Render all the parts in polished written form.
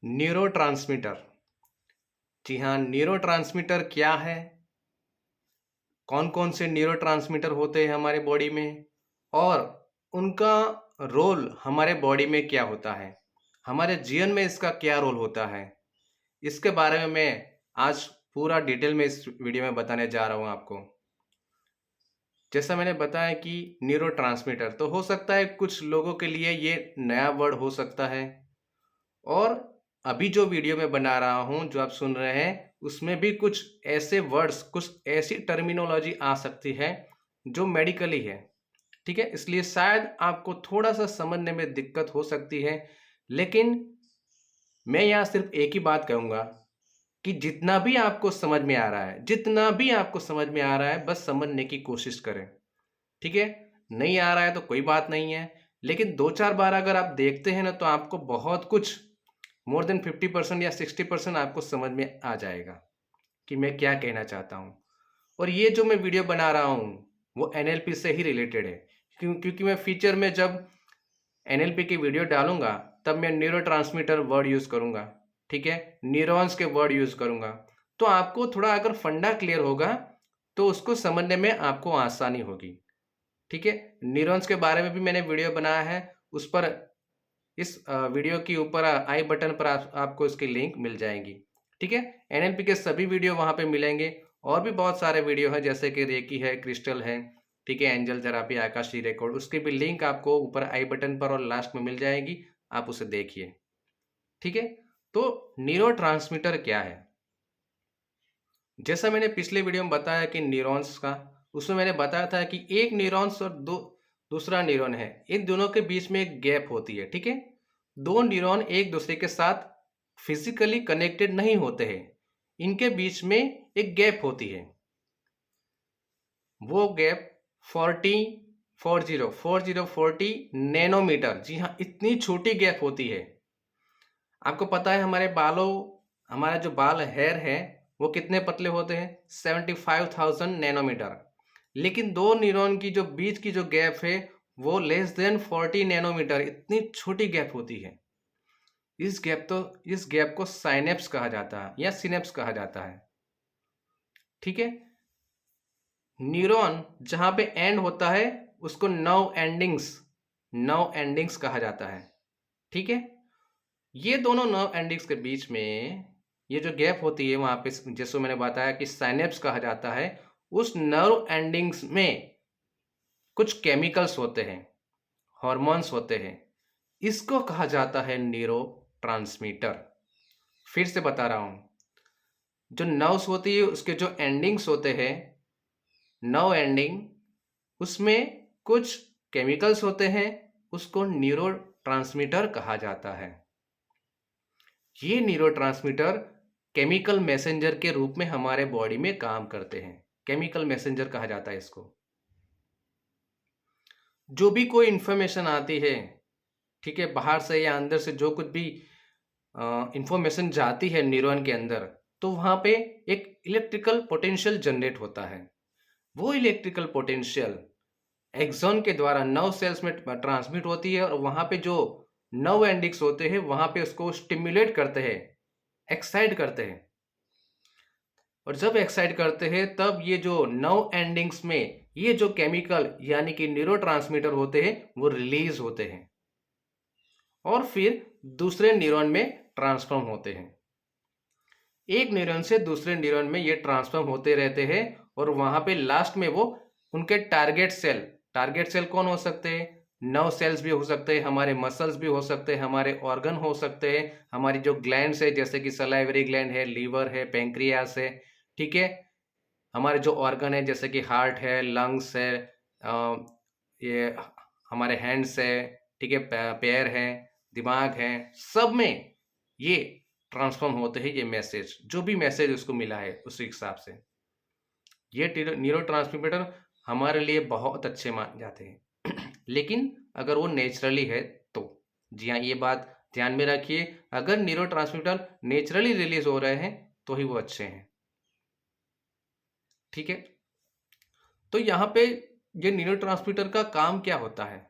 Neurotransmitter. जी हाँ, neurotransmitter क्या है, कौन कौन से न्यूरोट्रांसमीटर होते हैं हमारे बॉडी में और उनका रोल हमारे बॉडी में क्या होता है, हमारे जीवन में इसका क्या रोल होता है, इसके बारे में मैं आज पूरा डिटेल में इस वीडियो में बताने जा रहा हूँ आपको। जैसा मैंने बताया कि न्यूरोट्रांसमीटर तो हो सकता है कुछ लोगों के लिए ये नया वर्ड हो सकता है, और अभी जो वीडियो में बना रहा हूँ जो आप सुन रहे हैं उसमें भी कुछ ऐसे वर्ड्स, कुछ ऐसी टर्मिनोलॉजी आ सकती है जो मेडिकली है। ठीक है, इसलिए शायद आपको थोड़ा सा समझने में दिक्कत हो सकती है, लेकिन मैं यहाँ सिर्फ एक ही बात कहूँगा कि जितना भी आपको समझ में आ रहा है, जितना भी आपको समझ में आ रहा है, बस समझने की कोशिश करें। ठीक है, नहीं आ रहा है तो कोई बात नहीं है, लेकिन 2-4 बार अगर आप देखते हैं ना तो आपको बहुत कुछ, मोर देन 50% या 60% आपको समझ में आ जाएगा कि मैं क्या कहना चाहता हूँ। और ये जो मैं वीडियो बना रहा हूँ वो एनएलपी से ही रिलेटेड है, क्योंकि मैं फ्यूचर में जब एनएलपी की वीडियो डालूंगा तब मैं न्यूरोट्रांसमीटर वर्ड यूज़ करूंगा। ठीक है, न्यूरॉन्स के वर्ड यूज़ करूंगा, तो आपको थोड़ा अगर फंडा क्लियर होगा तो उसको समझने में आपको आसानी होगी। ठीक है, न्यूरॉन्स के बारे में भी मैंने वीडियो बनाया है, उस पर इस वीडियो के ऊपर आई बटन पर आपको इसकी लिंक मिल जाएगी। ठीक है, एनएलपी के सभी वीडियो वहाँ पे मिलेंगे, और भी बहुत सारे वीडियो हैं जैसे कि रेकी है, क्रिस्टल है, ठीक है, एंजल थेरापी, आकाशी रिकॉर्ड, उसकी भी लिंक आपको ऊपर आई बटन पर और लास्ट में मिल जाएगी, आप उसे देखिए। ठीक है, तो न्यूरोट्रांसमीटर क्या है? जैसा मैंने पिछले वीडियो में बताया कि न्यूरॉन्स का, उसमें मैंने बताया था कि एक न्यूरॉन्स और दूसरा न्यूरॉन है, इन दोनों के बीच में एक गैप होती है। ठीक है, दो न्यूरॉन एक दूसरे के साथ फिजिकली कनेक्टेड नहीं होते हैं, इनके बीच में एक गैप होती है। वो गैप 40 नैनोमीटर, जी हाँ, इतनी छोटी गैप होती है। आपको पता है हमारे बालों, हमारा जो बाल हेयर है वो कितने पतले होते हैं? 75,000 नैनोमीटर। लेकिन दो न्यूरॉन की जो बीच की जो गैप है वो लेस देन 40 नैनोमीटर, इतनी छोटी गैप होती है। इस गैप को साइनेप्स कहा जाता है या सिनेप्स कहा जाता है। ठीक है, न्यूरॉन जहां पे एंड होता है उसको नर्व एंडिंग्स कहा जाता है। ठीक है, ये दोनों नर्व एंडिंग्स के बीच में ये जो गैप होती है वहां पे, जैसे मैंने बताया कि साइनेप्स कहा जाता है, उस नर्व एंडिंग्स में कुछ केमिकल्स होते हैं, हॉर्मोन्स होते हैं, इसको कहा जाता है न्यूरो ट्रांसमीटर। फिर से बता रहा हूं, जो नर्व्स होती है उसके जो एंडिंग्स होते हैं, नर्व एंडिंग, उसमें कुछ केमिकल्स होते हैं, उसको न्यूरो ट्रांसमीटर कहा जाता है। ये न्यूरोट्रांसमीटर केमिकल मैसेंजर के रूप में हमारे बॉडी में काम करते हैं, केमिकल मैसेंजर कहा जाता है इसको। जो भी कोई इंफॉर्मेशन आती है, ठीक है, बाहर से या अंदर से जो कुछ भी इंफॉर्मेशन जाती है न्यूरॉन के अंदर, तो वहां पे एक इलेक्ट्रिकल पोटेंशियल जनरेट होता है। वो इलेक्ट्रिकल पोटेंशियल एक्सॉन के द्वारा नर्व सेल्स में ट्रांसमिट होती है, और वहां पे जो नर्व एंडिक्स होते हैं वहां पे उसको स्टिमुलेट करते हैं, एक्साइट करते हैं। और जब एक्साइट करते हैं तब ये जो नर्व एंडिंग्स में ये जो केमिकल यानी कि न्यूरोट्रांसमीटर होते हैं वो रिलीज होते हैं, और फिर दूसरे न्यूरॉन में ट्रांसफॉर्म होते हैं। एक न्यूरॉन से दूसरे न्यूरॉन में ये ट्रांसफॉर्म होते रहते हैं, और वहां पे लास्ट में वो उनके टारगेट सेल कौन हो सकते हैं? नर्व सेल्स भी हो सकते हैं, हमारे मसल्स भी हो सकते हैं, हमारे ऑर्गन हो सकते हैं, हमारी जो ग्लैंड्स है जैसे कि सलाइवरी ग्लैंड है, लीवर है, पेंक्रियास है। ठीक है, हमारे जो ऑर्गन है जैसे कि हार्ट है, लंग्स है, ये हमारे हैंड्स है, ठीक है, पैर है, दिमाग है, सब में ये ट्रांसफॉर्म होते हैं। ये मैसेज, जो भी मैसेज उसको मिला है उस हिसाब से ये न्यूरोट्रांसमीटर हमारे लिए बहुत अच्छे माने जाते हैं। लेकिन अगर वो नेचुरली है तो, जी हाँ, ये बात ध्यान में रखिए, अगर न्यूरोट्रांसमीटर नेचुरली रिलीज हो रहे हैं तो ही वो अच्छे हैं। ठीक है, तो यहाँ पे ये न्यूरोट्रांसमीटर का काम क्या होता है?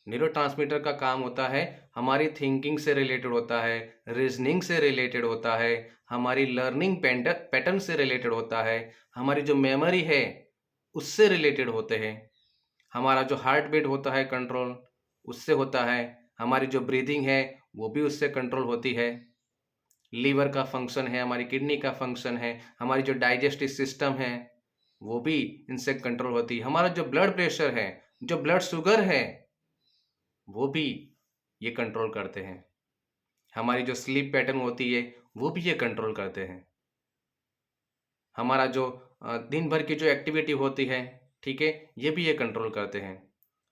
न्यूरोट्रांसमीटर का काम होता है, हमारी थिंकिंग से रिलेटेड होता है, रीजनिंग से रिलेटेड होता है, हमारी लर्निंग पैटर्न से रिलेटेड होता है, हमारी जो मेमोरी है उससे रिलेटेड होते हैं, हमारा जो हार्ट बीट होता है कंट्रोल उससे होता है, हमारी जो ब्रीदिंग है वो भी उससे कंट्रोल होती है, लीवर का फंक्शन है, हमारी किडनी का फंक्शन है, हमारी जो डाइजेस्टिव सिस्टम है वो भी इनसे कंट्रोल होती है, हमारा जो ब्लड प्रेशर है, जो ब्लड शुगर है वो भी ये कंट्रोल करते हैं, हमारी जो स्लीप पैटर्न होती है वो भी ये कंट्रोल करते हैं, हमारा जो दिन भर की जो एक्टिविटी होती है, ठीक है, ये भी ये कंट्रोल करते हैं,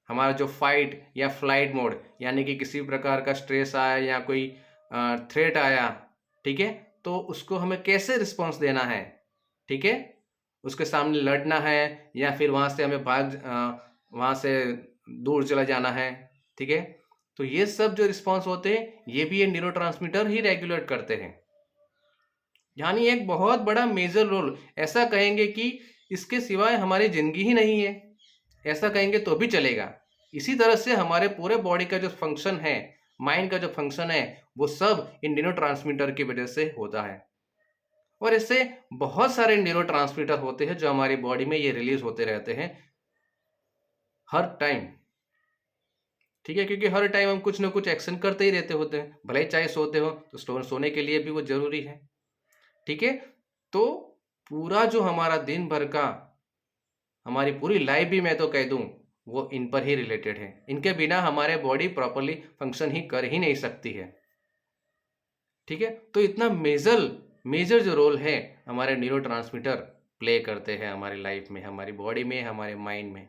हमारा जो फाइट या फ्लाइट मोड यानी कि किसी प्रकार का स्ट्रेस आया या कोई थ्रेट आया, ठीक है, तो उसको हमें कैसे रिस्पॉन्स देना है, ठीक है, उसके सामने लड़ना है या फिर वहाँ से हमें वहाँ से दूर चला जाना है, ठीक है, तो ये सब जो रिस्पॉन्स होते हैं ये भी ये न्यूरोट्रांसमीटर ही रेगुलेट करते हैं, यानी एक बहुत बड़ा मेजर रोल, ऐसा कहेंगे कि इसके सिवाय हमारी जिंदगी ही नहीं है, ऐसा कहेंगे तो भी चलेगा। इसी तरह से हमारे पूरे बॉडी का जो फंक्शन है, माइंड का जो फंक्शन है, वो सब इन न्यूरोट्रांसमीटर की वजह से होता है। और इससे बहुत सारे न्यूरोट्रांसमीटर होते हैं जो हमारी बॉडी में ये रिलीज होते रहते हैं हर टाइम, ठीक है, क्योंकि हर टाइम हम कुछ ना कुछ एक्शन करते ही रहते होते हैं, भले ही चाहे सोते हो तो सोने के लिए भी वो जरूरी है, ठीक है, तो पूरा जो हमारा दिन भर का, हमारी पूरी लाइफ भी मैं तो कह दूं वो इन पर ही रिलेटेड है, इनके बिना हमारे बॉडी प्रॉपरली फंक्शन ही कर ही नहीं सकती है, ठीक है, तो इतना मेजर जो रोल है हमारे न्यूरोट्रांसमीटर प्ले करते हैं हमारी लाइफ में, हमारी बॉडी में, हमारे माइंड में।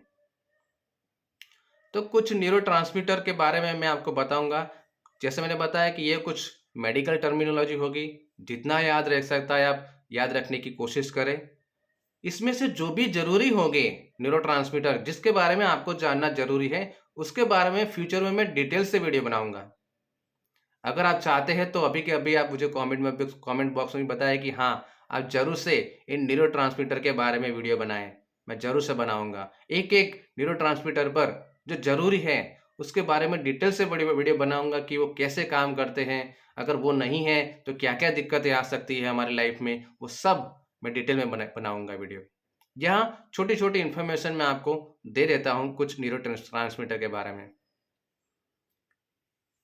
तो कुछ न्यूरोट्रांसमीटर के बारे में मैं आपको बताऊंगा, जैसे मैंने बताया कि ये कुछ मेडिकल टर्मिनोलॉजी होगी, जितना याद रख सकता है आप याद रखने की कोशिश करें, इसमें से जो भी जरूरी होंगे न्यूरोट्रांसमीटर जिसके बारे में आपको जानना जरूरी है उसके बारे में फ्यूचर में मैं डिटेल से वीडियो बनाऊंगा। अगर आप चाहते हैं तो अभी के अभी आप मुझे कमेंट बॉक्स में बताएं कि हाँ आप जरूर से इन न्यूरोट्रांसमीटर के बारे में वीडियो बनाएं, मैं जरूर से बनाऊंगा, एक एक न्यूरोट्रांसमीटर पर जो जरूरी है उसके बारे में डिटेल से वीडियो बनाऊंगा कि वो कैसे काम करते हैं, अगर वो नहीं है तो क्या क्या दिक्कतें आ सकती है हमारी लाइफ में, वो सब मैं डिटेल में बनाऊंगा वीडियो। यहाँ छोटी छोटी इन्फॉर्मेशन मैं आपको दे देता हूँ कुछ न्यूरोट्रांसमीटर के बारे में।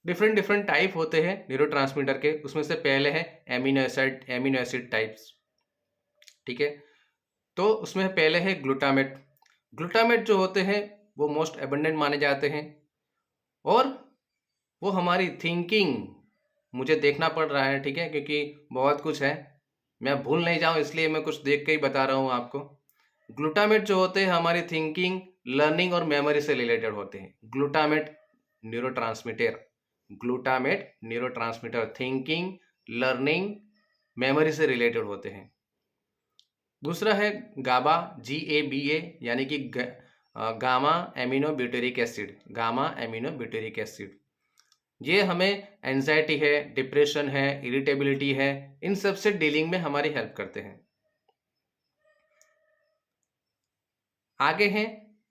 डिफरेंट टाइप होते हैं न्यूरोट्रांसमीटर के, उसमें से पहले है एमिनो एसिड टाइप्स, ठीक है, तो उसमें पहले है ग्लूटामेट। ग्लूटामेट जो होते हैं वो मोस्ट एबंडेंट माने जाते हैं और वो हमारी थिंकिंग, मुझे देखना पड़ रहा है, ठीक है, क्योंकि बहुत कुछ है, मैं भूल नहीं जाऊं इसलिए मैं कुछ देख के ही बता रहा हूं आपको। ग्लूटामेट जो होते हैं हमारी थिंकिंग, लर्निंग और मेमोरी से रिलेटेड होते हैं। Glutamate neurotransmitter thinking, learning, memory से रिलेटेड होते हैं। दूसरा है गाबा, GABA, यानी कि gamma amino butyric acid, gamma amino butyric acid, ये हमें एंजाइटी है, डिप्रेशन है, इरिटेबिलिटी है, इन सब से डीलिंग में हमारी हेल्प करते हैं। आगे हैं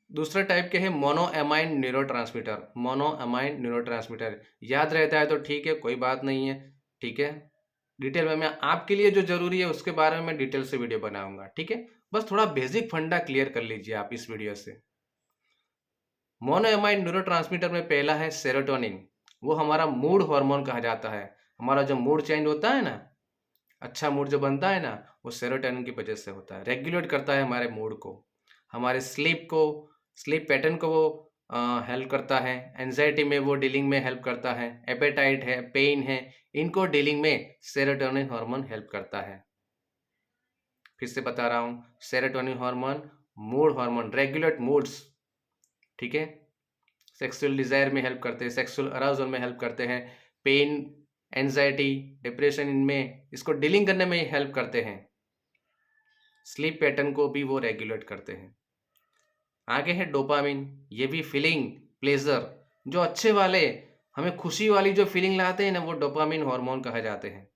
दूसरा टाइप के हैं मोनोएमाइन न्यूरोट्रांसमीटर। मोनोएमाइन न्यूरोट्रांसमीटर याद रहता है तो ठीक है, कोई बात नहीं है, ठीक है, डिटेल में मैं आपके लिए जो जरूरी है उसके बारे में मैं डिटेल से वीडियो बनाऊंगा, ठीक है, बस थोड़ा बेसिक फंडा क्लियर कर लीजिए आप इस वीडियो से। मोनोएमाइन न्यूरोट्रांसमीटर में पहला है सेरोटोनिन, वो हमारा मूड हार्मोन कहा जाता है, हमारा जो मूड चेंज होता है ना, अच्छा मूड जो बनता है ना, वो सेरोटोनिन की वजह से होता है, रेगुलेट करता है हमारे मूड को, हमारे स्लीप पैटर्न को वो हेल्प करता है, एंजाइटी में वो डीलिंग में हेल्प करता है, एपेटाइट है, पेन है, इनको डीलिंग में सेरोटोनिन हार्मोन हेल्प करता है। फिर से बता रहा हूँ, serotonin hormone mood hormone, regulate moods, ठीक है, सेक्सुअल डिजायर में हेल्प करते हैं, सेक्सुअल अराउजल में हेल्प करते हैं, पेन, एंजाइटी, डिप्रेशन, इनमें इसको डीलिंग करने में हेल्प करते हैं, स्लीप पैटर्न को भी वो रेगुलेट करते हैं। आगे है डोपामिन, ये भी फीलिंग, प्लेजर, जो अच्छे वाले हमें खुशी वाली जो फीलिंग लाते हैं ना, वो डोपामिन हार्मोन कहा जाते हैं।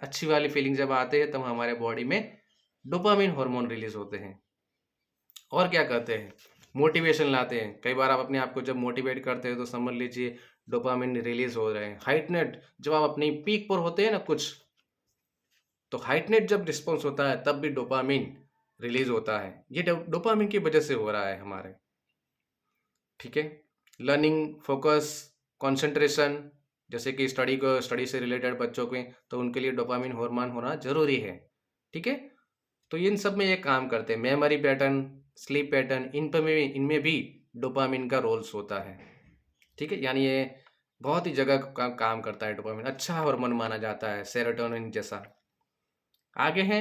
अच्छी वाली फीलिंग जब आते हैं तब हमारे बॉडी में डोपामिन हार्मोन रिलीज होते हैं। और क्या कहते हैं, मोटिवेशन लाते हैं। कई बार आप अपने आप को जब मोटिवेट करते हो तो समझ लीजिए डोपामिन रिलीज हो रहे हैं। हाइटनेट जब आप अपनी पीक पर होते हैं ना कुछ, तो हाइटनेट जब रिस्पॉन्स होता है तब भी डोपामिन रिलीज होता है। ये डोपामिन की वजह से हो रहा है हमारे, ठीक है। लर्निंग, फोकस, कंसंट्रेशन, जैसे कि स्टडी से रिलेटेड बच्चों के, तो उनके लिए डोपामिन हार्मोन होना जरूरी है, ठीक है। तो इन सब में ये काम करते हैं। मेमोरी पैटर्न, स्लीप पैटर्न, इनमें भी डोपामिन का रोल्स होता है, ठीक है। यानी ये बहुत ही जगह का काम करता है। डोपामिन अच्छा हार्मोन माना जाता है, सेरोटोनिन जैसा। आगे है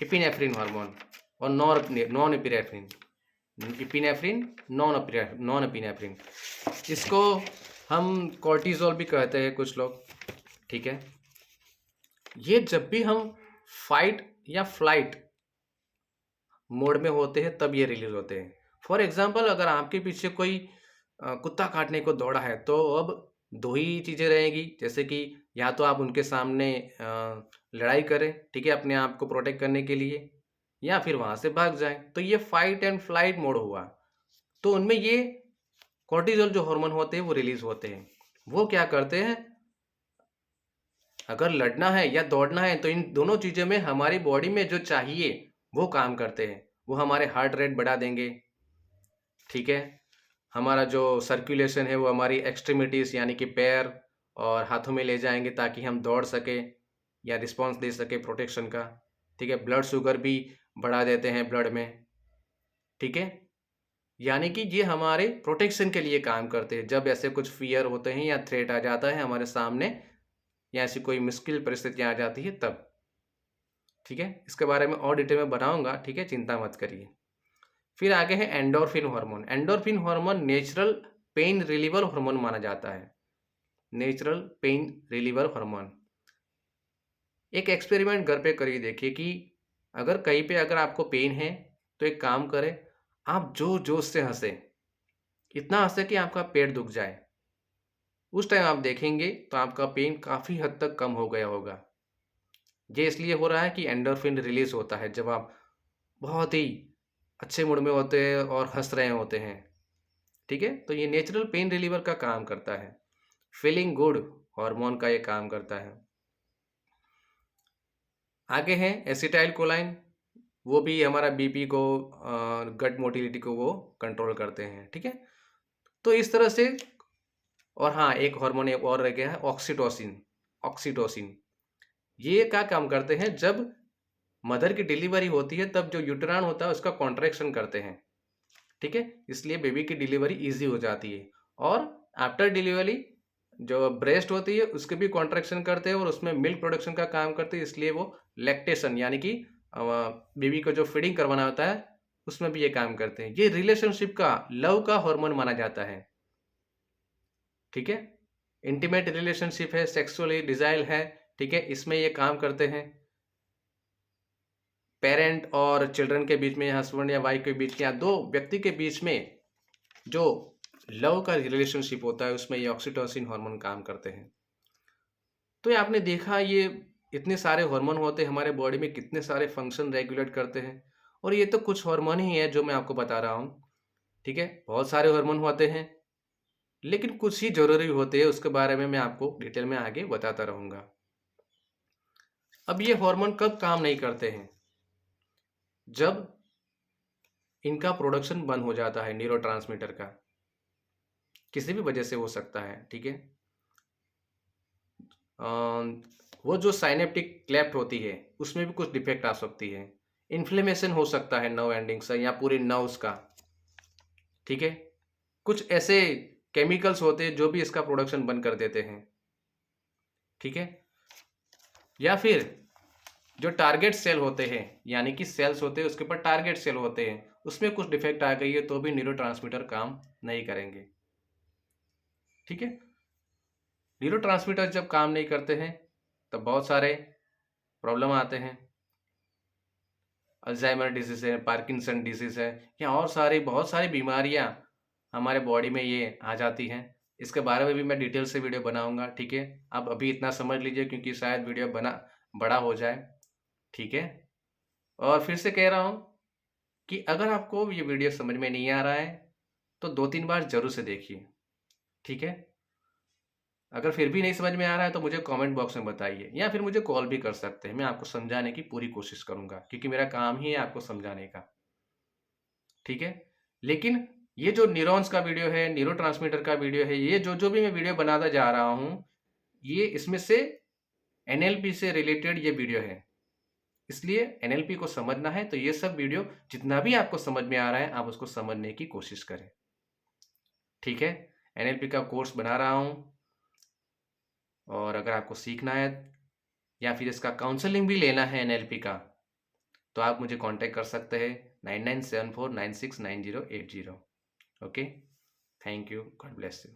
एपिनेफ्रिन हार्मोन और non epinephrine. Epinephrine, non epinephrine, इसको हम कॉर्टिजोल भी कहते हैं कुछ लोग, ठीक है। ये जब भी हम फाइट या फ्लाइट मोड में होते हैं तब ये रिलीज होते हैं। फॉर एग्जाम्पल, अगर आपके पीछे कोई कुत्ता काटने को दौड़ा है तो अब दो ही चीज़ें रहेंगी, जैसे कि या तो आप उनके सामने लड़ाई करें, ठीक है, अपने आप को प्रोटेक्ट करने के लिए, या फिर वहां से भाग जाएं। तो ये फाइट एंड फ्लाइट मोड हुआ। तो उनमें ये कॉर्टिजोल जो हार्मोन होते हैं वो रिलीज होते हैं। वो क्या करते हैं, अगर लड़ना है या दौड़ना है तो इन दोनों चीज़ों में हमारी बॉडी में जो चाहिए वो काम करते हैं। वो हमारे हार्ट रेट बढ़ा देंगे, ठीक है। हमारा जो सर्कुलेशन है वो हमारी एक्सट्रीमिटीज़ यानी कि पैर और हाथों में ले जाएंगे ताकि हम दौड़ सके या रिस्पांस दे सके प्रोटेक्शन का, ठीक है। ब्लड शुगर भी बढ़ा देते हैं ब्लड में, ठीक है। यानी कि ये हमारे प्रोटेक्शन के लिए काम करते हैं। जब ऐसे कुछ फियर होते हैं या थ्रेट आ जाता है हमारे सामने, या ऐसी कोई मुश्किल परिस्थितियाँ आ जाती है तब, ठीक है। इसके बारे में और डिटेल में बनाऊंगा, ठीक है, चिंता मत करिए। फिर आगे है endorphin hormone. Endorphin hormone natural pain reliever hormone माना जाता है। Natural pain reliever hormone. एक एक्सपेरिमेंट घर पे करिए, देखिए कि अगर कहीं पे अगर आपको पेन है तो एक काम करें, आप जोर जोर से हंसे, इतना हंसे कि आपका पेट दुख जाए। उस टाइम आप देखेंगे तो आपका पेन काफ़ी हद तक कम हो गया होगा। ये इसलिए हो रहा है कि एंडोर्फिन रिलीज होता है जब आप बहुत ही अच्छे मूड में होते हैं और हंस रहे होते हैं, ठीक है। तो ये नेचुरल पेन रिलीवर का काम करता है। फीलिंग गुड हार्मोन का ये काम करता है। आगे है एसिटाइल कोलाइन। वो भी हमारा बीपी को, गट मोटिलिटी को वो कंट्रोल करते हैं, ठीक है। तो इस तरह से। और हाँ, एक हार्मोन एक और रह गया है, ऑक्सीटोसिन। ऑक्सीटोसिन ये क्या काम करते हैं, जब मदर की डिलीवरी होती है तब जो यूट्रान होता है उसका कॉन्ट्रैक्शन करते हैं, ठीक है। इसलिए बेबी की डिलीवरी इजी हो जाती है। और आफ्टर डिलीवरी जो ब्रेस्ट होती है उसके भी कॉन्ट्रैक्शन करते हैं और उसमें मिल्क प्रोडक्शन का काम करते हैं, इसलिए वो लैक्टेशन यानी कि बेबी को जो फीडिंग करवाना होता है उसमें भी ये काम करते हैं। ये रिलेशनशिप का, लव का हार्मोन माना जाता है, ठीक है। इंटीमेट रिलेशनशिप है, सेक्सुअली डिजायर है, ठीक है, इसमें ये काम करते हैं। पेरेंट और चिल्ड्रन के बीच में, हस्बैंड या वाइफ के बीच, या दो व्यक्ति के बीच में जो लव का रिलेशनशिप होता है उसमें ये ऑक्सीटोसिन हार्मोन काम करते हैं। तो ये आपने देखा, ये इतने सारे हार्मोन होते हैं हमारे बॉडी में, कितने सारे फंक्शन रेगुलेट करते हैं। और ये तो कुछ हार्मोन ही है जो मैं आपको बता रहा हूँ, ठीक है। बहुत सारे हार्मोन होते हैं लेकिन कुछ ही जरूरी होते हैं, उसके बारे में मैं आपको डिटेल में आगे बताता रहूँगा। अब ये हार्मोन कब काम नहीं करते हैं, जब इनका प्रोडक्शन बंद हो जाता है, न्यूरोट्रांसमीटर का, किसी भी वजह से हो सकता है, ठीक है। वो जो साइनेप्टिक क्लेफ्ट होती है उसमें भी कुछ डिफेक्ट आ सकती है। इन्फ्लेमेशन हो सकता है नर्व एंडिंग्स या पूरे नर्व्स का, ठीक है। कुछ ऐसे केमिकल्स होते हैं जो भी इसका प्रोडक्शन बंद कर देते हैं, ठीक है। या फिर जो टारगेट सेल होते हैं, यानी कि सेल्स होते हैं उसके ऊपर टारगेट सेल होते हैं, उसमें कुछ डिफेक्ट आ गई है तो भी न्यूरोट्रांसमीटर काम नहीं करेंगे, ठीक है। न्यूरोट्रांसमीटर जब काम नहीं करते हैं तब बहुत सारे प्रॉब्लम आते हैं। अल्जाइमर डिजीज है, पार्किंसन डिजीज है, या और सारी बहुत सारी बीमारियां हमारे बॉडी में ये आ जाती हैं। इसके बारे में भी मैं डिटेल से वीडियो बनाऊंगा, ठीक है। आप अभी इतना समझ लीजिए क्योंकि शायद वीडियो बड़ा हो जाए, ठीक है। और फिर से कह रहा हूँ, कि अगर आपको ये वीडियो समझ में नहीं आ रहा है तो 2-3 बार ज़रूर से देखिए, ठीक है? अगर फिर भी नहीं समझ में आ रहा है तो मुझे कमेंट बॉक्स में बताइए या फिर मुझे कॉल भी कर सकते हैं। मैं आपको समझाने की पूरी कोशिश करूँगा क्योंकि मेरा काम ही है आपको समझाने का, ठीक है? लेकिन ये जो न्यूरॉन्स का वीडियो है, न्यूरोट्रांसमीटर का वीडियो है, ये जो भी मैं वीडियो बनाता जा रहा हूँ, ये इसमें से एनएलपी से रिलेटेड ये वीडियो है। इसलिए एनएलपी को समझना है तो ये सब वीडियो जितना भी आपको समझ में आ रहा है, आप उसको समझने की कोशिश करें, ठीक है? एनएलपी का कोर्स बना रहा हूँ और अगर आपको सीखना है या फिर इसका काउंसलिंग भी लेना है एनएलपी का, तो आप मुझे कांटेक्ट कर सकते हैं 9974969080। Okay, thank you, God bless you.